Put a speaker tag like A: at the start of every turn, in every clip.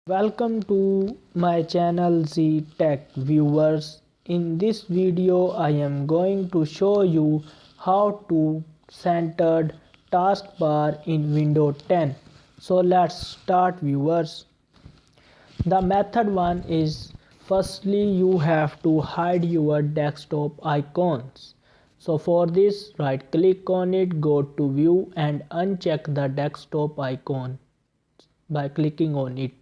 A: Welcome to my channel Z Tech viewers. In this video I am going to show you how to centered taskbar in Windows 10. So let's start viewers. The method one is firstly you have to hide your desktop icons. So for this right click on it, go to view and uncheck the desktop icon by clicking on it.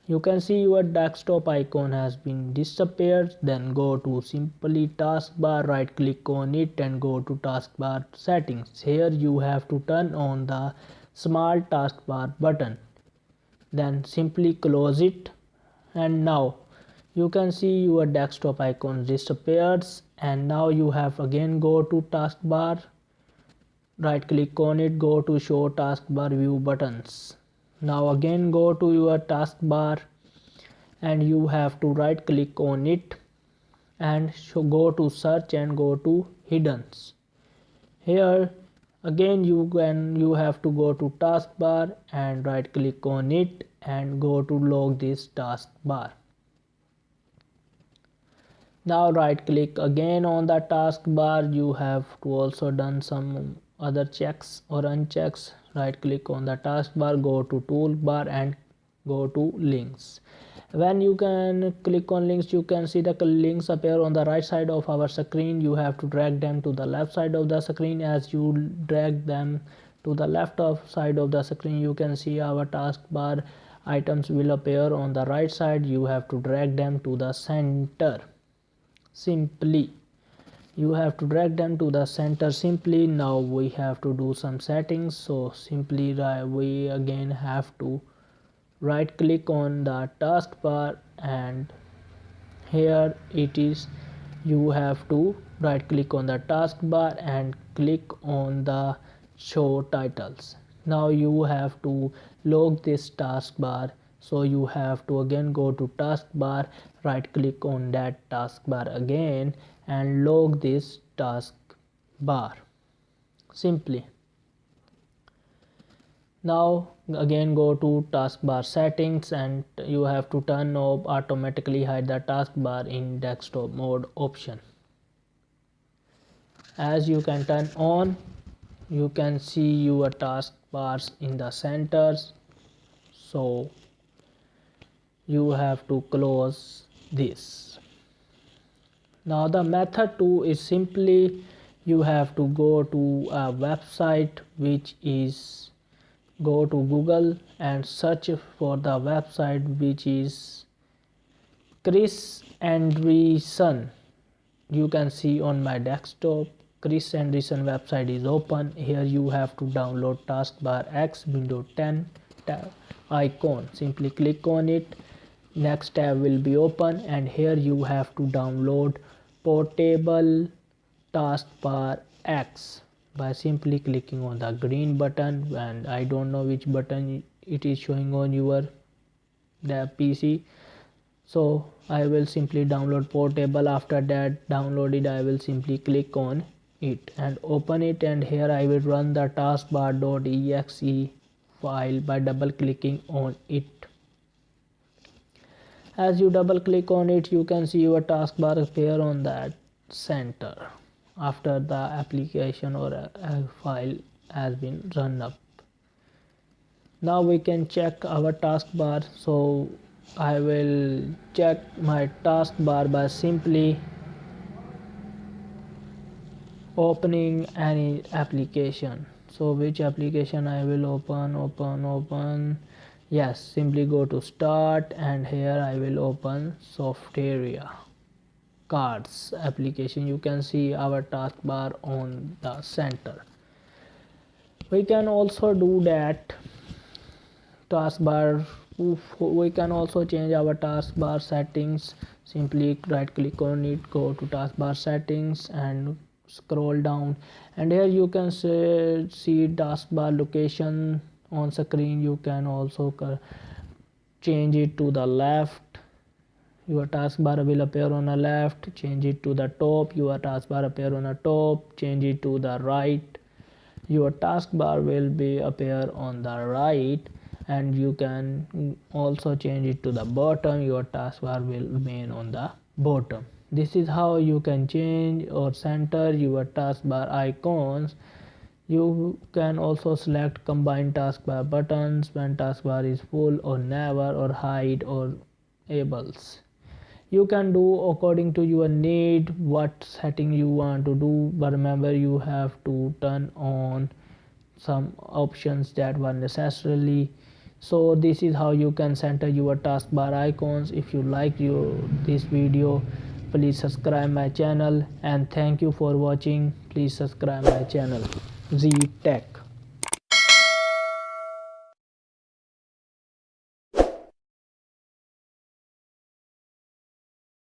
A: You can see your desktop icon has been disappeared. Then go to simply taskbar, right click on it and go to taskbar settings. Here you have to turn on the small taskbar button. Then simply close it, and now you can see your desktop icon disappears. And now you have again go to taskbar, right click on it, go to show taskbar view buttons. Now again go to your taskbar and you have to right click on it and go to search and go to hiddens. Here again you have to go to taskbar and right click on it and go to log this taskbar. Now right click again on the taskbar. You have to also done some other checks or unchecks. Right click on the taskbar, go to toolbar and go to links. When you can click on links, you can see the links appear on the right side of our screen. You have to drag them to the left side of the screen. As you drag them to the left side of the screen, you can see our taskbar items will appear on the right side. You have to drag them to the center. Simply you have to drag them to the center simply. Now we have to do some settings. So simply we again have to right click on the taskbar and here it is. You have to right click on the taskbar and click on the show titles. Now you have to log this taskbar. So you have to again go to taskbar, right click on that taskbar again and log this taskbar simply. Now again go to taskbar settings and you have to turn off automatically hide the taskbar in desktop mode option. As you can turn on, you can see your taskbars in the centers. So you have to close this. Now the method 2 is simply you have to go to a website, which is go to Google and search for the website which is Chris Anderson. You can see on my desktop Chris Anderson website is open. Here you have to download taskbar X Windows 10 icon. Simply click on it. Next tab will be open and here you have to download portable taskbar X by simply clicking on the green button, and I don't know which button it is showing on your PC. So I will simply download portable. After that downloaded, I will simply click on it and open it, and here I will run the taskbar.exe file by double clicking on it. As you double click on it, you can see your taskbar appear on that center after the application or a file has been run up. Now we can check our taskbar. So I will check my taskbar by simply opening any application. So which application I will open? Yes, simply go to start and here I will open Softarea cards application. You can see our taskbar on the center. We can also do that taskbar. We can also change our taskbar settings. Simply right click on it, go to taskbar settings and scroll down, and here you can see taskbar location on screen. You can also change it to the left. Your taskbar will appear on the left. Change it to the top. Your taskbar appear on the top. Change it to the right. Your taskbar will be appear on the right. and you can also change it to the bottom. Your taskbar will remain on the bottom. This is how you can change or center your taskbar icons. You can also select combine taskbar buttons when taskbar is full or never, or hide or ables. You can do according to your need what setting you want to do, but remember you have to turn on some options that were necessarily. So this is how you can center your taskbar icons. If you like this video, please subscribe my channel, and thank you for watching. Please subscribe my channel Z Tech.